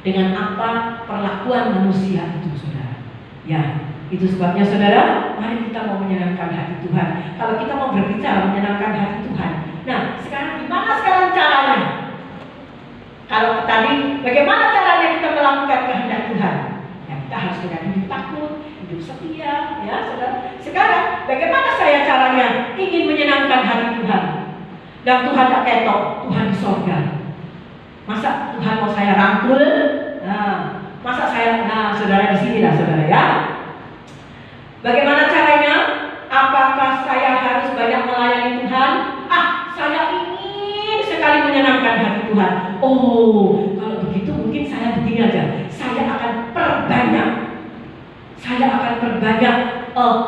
dengan apa perlakuan manusia itu, saudara. Ya, itu sebabnya saudara, mari kita mau menyenangkan hati Tuhan. Kalau kita mau berbicara menyenangkan hati Tuhan, nah sekarang gimana sekarang caranya? Kalau tadi bagaimana caranya kita melakukan kehendak Tuhan? Ya, kita harus dengan hidup takut, hidup setia, ya saudara. Sekarang bagaimana saya caranya ingin menyenangkan hati Tuhan? Dan Tuhan tak ketok, Tuhan di sorga. Masa Tuhan mau saya rangkul? Nah, masa saya, nah saudara di sini lah saudara ya. Bagaimana caranya? Apakah saya harus banyak melayani Tuhan? Saya ingin sekali menyenangkan hati Tuhan. Oh, kalau begitu mungkin saya begini aja. Saya akan perbanyak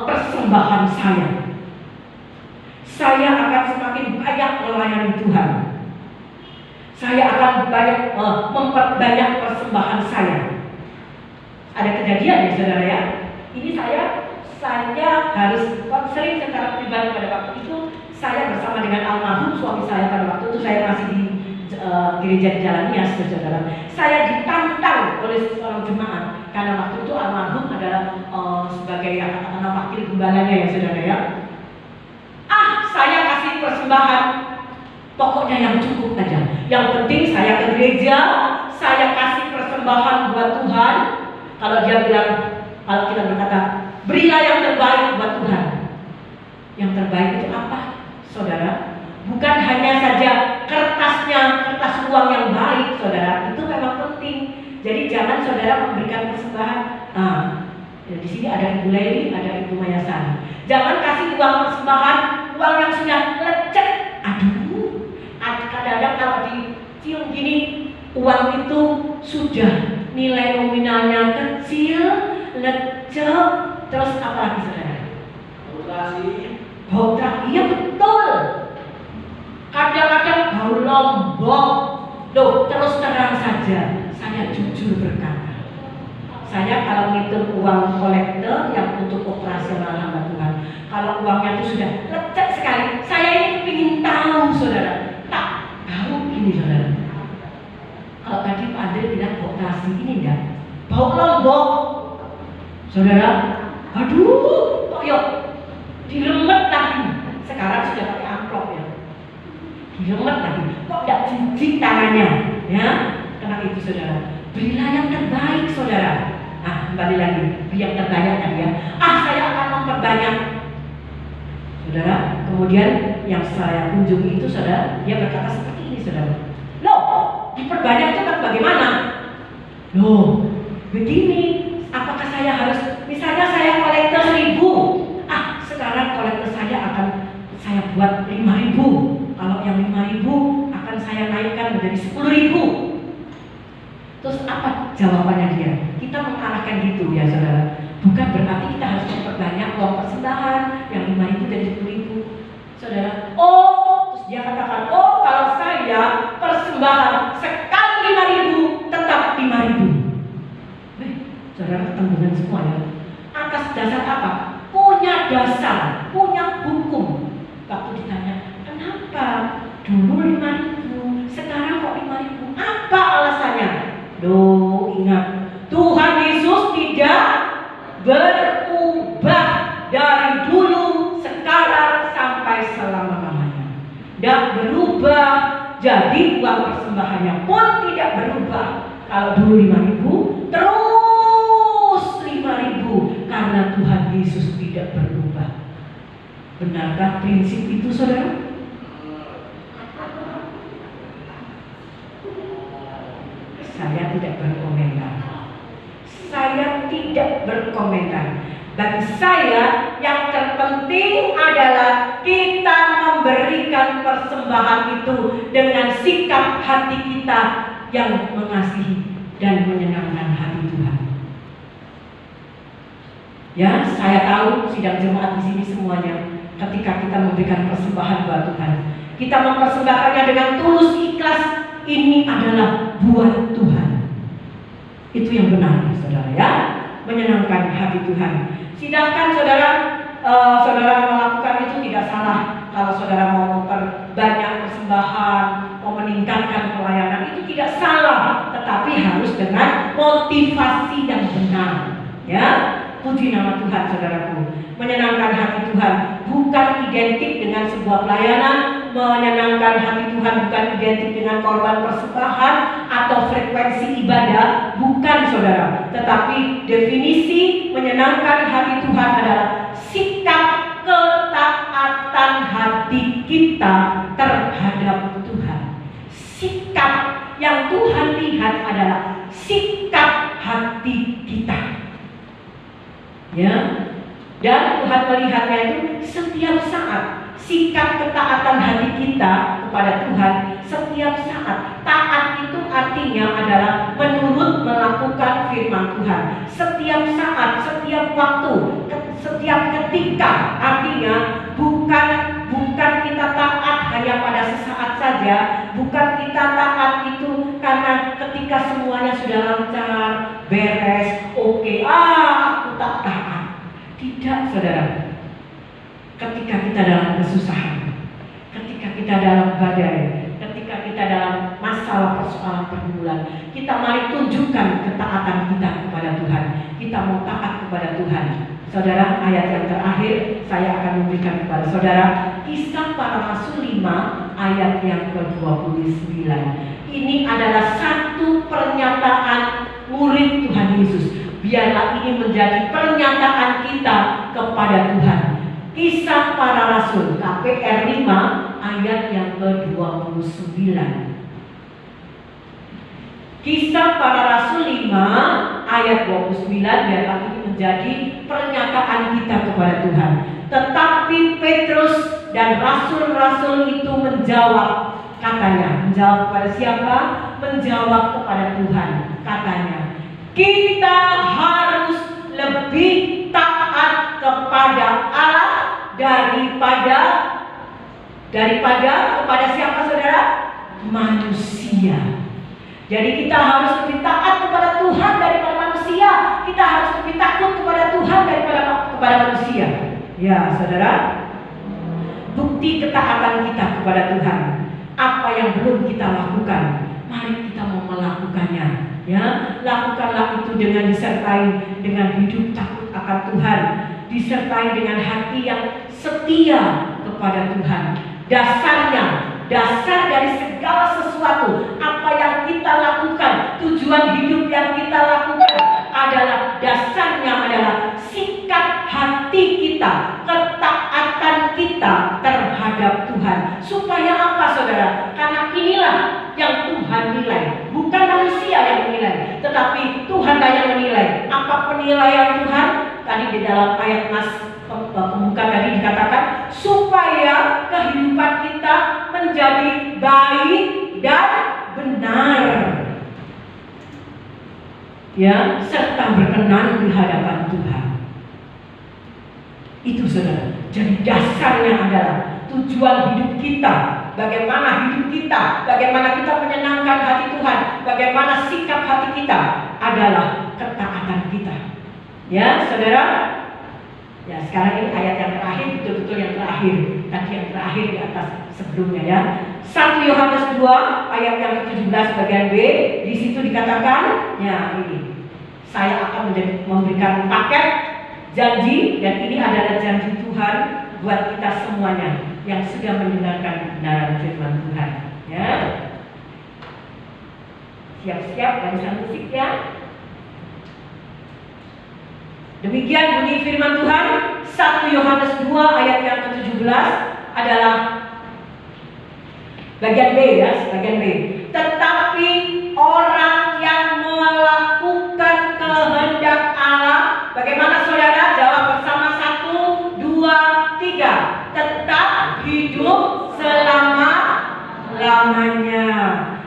persembahan saya. Saya akan semakin banyak melayani Tuhan. Saya akan banyak memperbanyak persembahan saya. Ada kejadian ya saudara ya. Ini saya harus sering secara pribadi pada waktu itu saya bersama dengan almarhum suami saya pada waktu itu saya masih di gereja di Jalan Nias, saudara. Saya ditantang oleh seorang jemaat karena waktu itu almarhum adalah sebagai katakanlah wakil gembalanya ya saudara ya. Saya kasih persembahan, pokoknya yang cukup aja. Yang penting saya ke gereja, saya kasih persembahan buat Tuhan. Kalau dia bilang, kalau kita berkata, Berilah yang terbaik buat Tuhan. Yang terbaik itu apa, saudara? Bukan hanya saja kertasnya, kertas uang yang baik, saudara. Itu memang penting. Jadi jangan saudara memberikan persembahan. Di sini ada Ibu Leli, ada Ibu Mayasari. Jangan kasih uang persembahan, uang yang sudah lecek. Aduh, kadang-kadang kalau dicium gini, uang itu sudah nilai nominalnya kecil, lecek, terus apa lagi saudara? Bau iya betul. Kadang-kadang bau lombok. Loh, terus terang saja, saya jujur berkata, saya kalau ngitung uang kolektor yang untuk operasional hamba Tuhan, kalau uangnya itu sudah lecek sekali, saya ini ingin tahu saudara, tak tahu ini saudara. Kalau tadi Pak Andre bilang bau terasi, ini enggak, bau lombok, saudara. Aduh, kok yuk dilemet lagi. Sekarang sudah pakai amplop ya, dilemet lagi. Kok tidak jijik tangannya, ya? Karena itu saudara, berilah yang terbaik saudara. Kembali lagi, yang terbanyak tadi ya. Saya akan memperbanyak, saudara. Kemudian yang saya kunjungi itu saudara, dia berkata seperti ini saudara. Loh, diperbanyak itu kan bagaimana? Loh, begini. Apakah saya harus, misalnya saya kolektor 1.000, sekarang kolektor saya akan saya buat 5.000. Kalau yang 5.000 akan saya naikkan menjadi 10.000. Terus apa jawabannya dia? Kita mengarahkan gitu ya saudara. Bukan berarti kita harus memperbanyak uang persembahan yang 5.000 jadi 10.000. Saudara, terus dia katakan, kalau saya persembahan sekali 5.000 tetap 5.000. Saudara tanggungan semua ya. Atas dasar apa? Punya dasar, punya hukum. Waktu ditanya, kenapa dulu 5.000, sekarang kok 5.000? Apa alasannya? Loh, ingat, Tuhan Yesus tidak berubah dari dulu, sekarang sampai selama-lamanya. Tidak berubah. Jadi uang persembahannya pun tidak berubah. Kalau dulu 5.000, terus 5.000, karena Tuhan Yesus tidak berubah. Benarkah prinsip itu saudara? Saya tidak berkomentar. Saya tidak berkomentar. Bagi saya yang terpenting adalah kita memberikan persembahan itu dengan sikap hati kita yang mengasihi dan menyenangkan hati Tuhan. Ya, saya tahu sidang jemaat di sini semuanya, ketika kita memberikan persembahan buat Tuhan, kita mempersembahkannya dengan tulus ikhlas. Ini adalah buat Tuhan. Itu yang benar, saudara ya, menyenangkan hati Tuhan. Sedangkan saudara, saudara melakukan itu tidak salah. Kalau saudara mau memperbanyak persembahan, mau meningkatkan pelayanan, itu tidak salah, tetapi harus dengan motivasi yang benar. Ya, puji nama Tuhan saudaraku. Menyenangkan hati Tuhan bukan identik dengan sebuah pelayanan. Menyenangkan hati Tuhan bukan identik dengan korban persembahan atau frekuensi ibadah, bukan saudara. Tetapi definisi menyenangkan hati Tuhan adalah sikap ketaatan hati kita terhadap Tuhan. Sikap yang Tuhan lihat adalah sikap hati kita. Ya, dan Tuhan melihatnya itu setiap saat. Sikap ketaatan hati kita kepada Tuhan setiap saat. Taat itu artinya adalah menurut melakukan firman Tuhan. Setiap saat, setiap waktu, setiap ketika. Artinya bukan kita taat hanya pada sesaat saja. Bukan kita taat itu karena ketika semuanya sudah lancar, beres, oke, aku tak taat. Tidak, saudara. Ketika kita dalam kesusahan, ketika kita dalam badai, ketika kita dalam masalah persoalan pergumulan, kita mari tunjukkan ketaatan kita kepada Tuhan. Kita mau taat kepada Tuhan. Saudara, ayat yang terakhir saya akan memberikan kepada saudara Kisah Para Rasul 5 ayat yang ke-29. Ini adalah satu pernyataan murid Tuhan Yesus. biarlah ini menjadi pernyataan kita kepada Tuhan. Kisah Para Rasul KPR 5 ayat yang ke-29. Kisah Para Rasul 5 ayat 29, biarlah ini menjadi pernyataan kita kepada Tuhan. Tetapi Petrus dan rasul-rasul itu menjawab, katanya, menjawab kepada siapa? Menjawab kepada Tuhan, katanya, kita harus lebih taat kepada Allah daripada kepada siapa, saudara? Manusia. Jadi kita harus lebih taat kepada Tuhan daripada manusia. Kita harus lebih takut kepada Tuhan daripada kepada manusia. Ya, saudara. Bukti ketaatan kita kepada Tuhan. Apa yang belum kita lakukan, mari kita mau melakukannya. Ya, lakukanlah itu dengan disertai dengan hidup takut akan Tuhan, disertai dengan hati yang setia kepada Tuhan. Dasar dari segala sesuatu, apa yang kita lakukan, tujuan hidup yang kita lakukan dasarnya adalah sikap hati kita, ketaatan kita terhadap Tuhan. Supaya apa, saudara? Karena inilah yang Tuhan nilai, bukan manusia yang menilai, tetapi Tuhanlah yang menilai. Apa penilaian Tuhan? Tadi di dalam ayat pembuka tadi dikatakan supaya kehidupan kita menjadi baik dan benar, ya, serta berkenan di hadapan Tuhan. Itu, saudara. Jadi dasarnya adalah tujuan hidup kita, bagaimana hidup kita, bagaimana kita menyenangkan hati Tuhan, bagaimana sikap hati kita adalah ketaatan kita. Ya, saudara. Ya, sekarang ini ayat yang terakhir, betul-betul yang terakhir. Tadi yang terakhir di atas sebelumnya, ya. 1 Yohanes 2 ayat yang ke-17 bagian B, di situ dikatakan, ya ini, saya akan memberikan paket janji, dan ini adalah janji Tuhan buat kita semuanya yang sudah mendengarkan kebenaran firman Tuhan. Ya, siap-siap barisan musik, ya. Demikian bunyi firman Tuhan. 1 Yohanes 2 ayat yang ke-17 adalah bagian B, ya, bagian B. Tetapi orang yang melakukan kehendak Allah, bagaimana, saudara? Jawab bersama, 1, 2, 3. Tetap hidup selama-lamanya.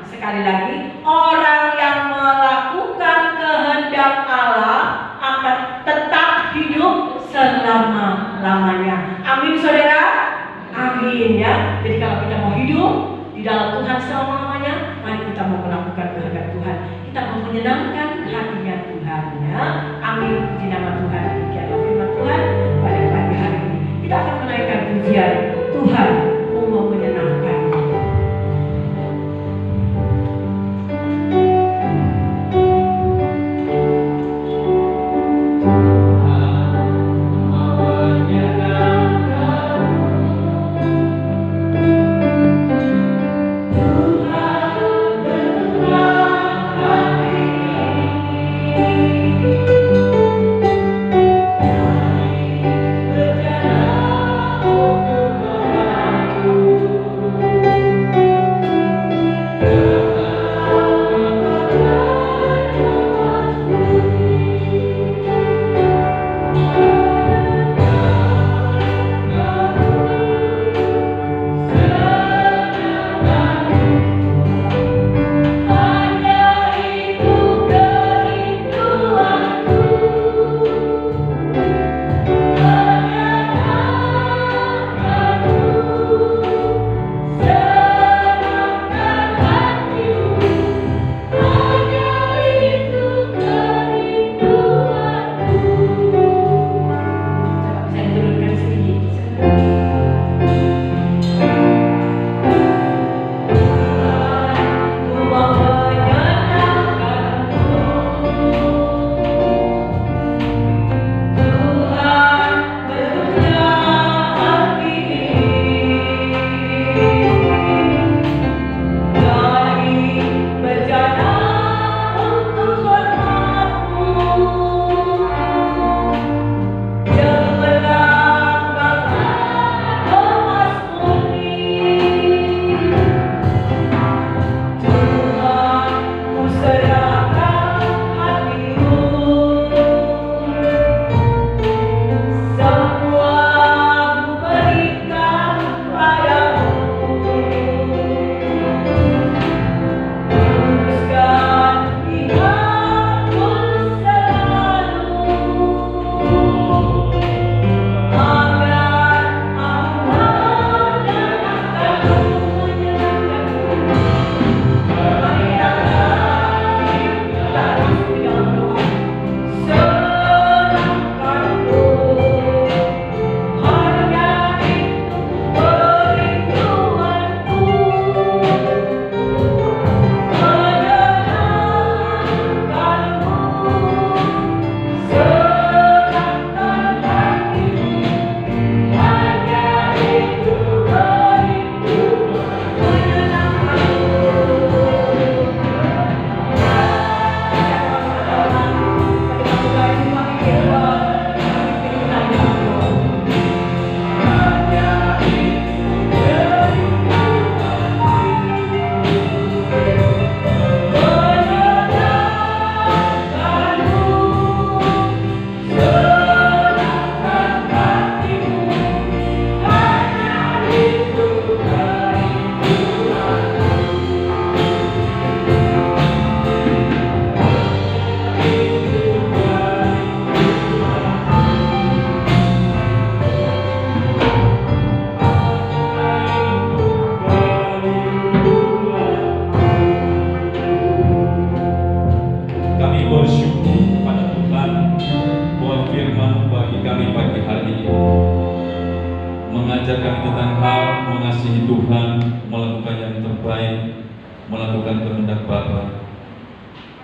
Sekali lagi, orang yang melakukan kehendak Allah akan tetap hidup selama-lamanya. Amin, saudara. Amin, ya. Jadi kalau kita mau hidup di dalam Tuhan selama-lamanya, mari kita mau melakukan kehendak Tuhan. Kita mau menyenangkan hatinya Tuhan, ya. Amin. Puji nama Tuhan. Demikianlah firman Tuhan pada pagi hari ini. Kita akan menaikkan pujian Tuhan mau menyenangkan. Tuhan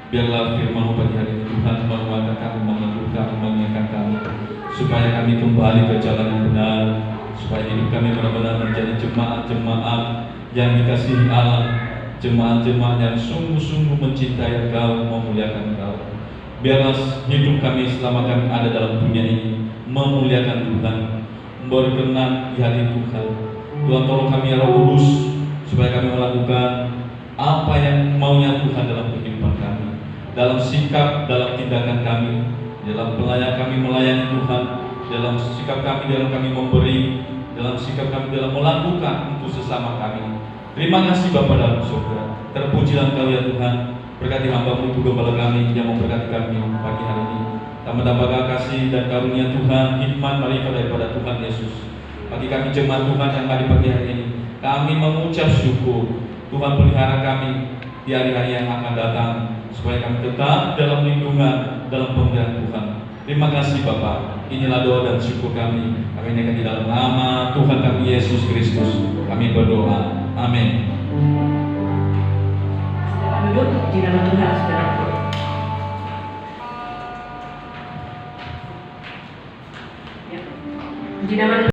Biarlah firman-Mu pagi hari ini Tuhan menguatkan kami, menguatkan kami, mengingatkan kami, supaya kami kembali ke jalan yang benar, supaya hidup kami benar-benar menjadi jemaat-jemaat yang dikasihi Allah, jemaat-jemaat yang sungguh-sungguh mencintai Engkau, memuliakan Engkau. Biarlah hidup kami selama kami ada dalam dunia ini memuliakan Tuhan, berkenan di hati Tuhan. Tuhan, tolong kami ya Roh Kudus, supaya kami melakukan apa yang maunya Tuhan dalam kehidupan kami, dalam sikap, dalam tindakan kami, dalam pelayan kami melayani Tuhan, dalam sikap kami dalam kami memberi, dalam sikap kami dalam melakukan untuk sesama kami. Terima kasih Bapa dalam surga. Terpujilah Engkau ya Tuhan. Berkati hamba-Mu Ibu Gembala kami yang memberkati kami pagi hari ini. Tambah-tambah kasih dan karunia Tuhan, hikmat marifat daripada Tuhan Yesus. Bagi kami jemaat Tuhan yang ada pagi hari ini, kami mengucap syukur. Tuhan pelihara kami di hari-hari yang akan datang, supaya kami tetap dalam lindungan, dalam pemberian Tuhan. Terima kasih Bapa. Inilah doa dan syukur kami. Kami naikkan di dalam nama Tuhan kami Yesus Kristus. Kami berdoa. Amin. Silakan duduk di nama Tuhan, saudara. Ya. Puji nama Tuhan.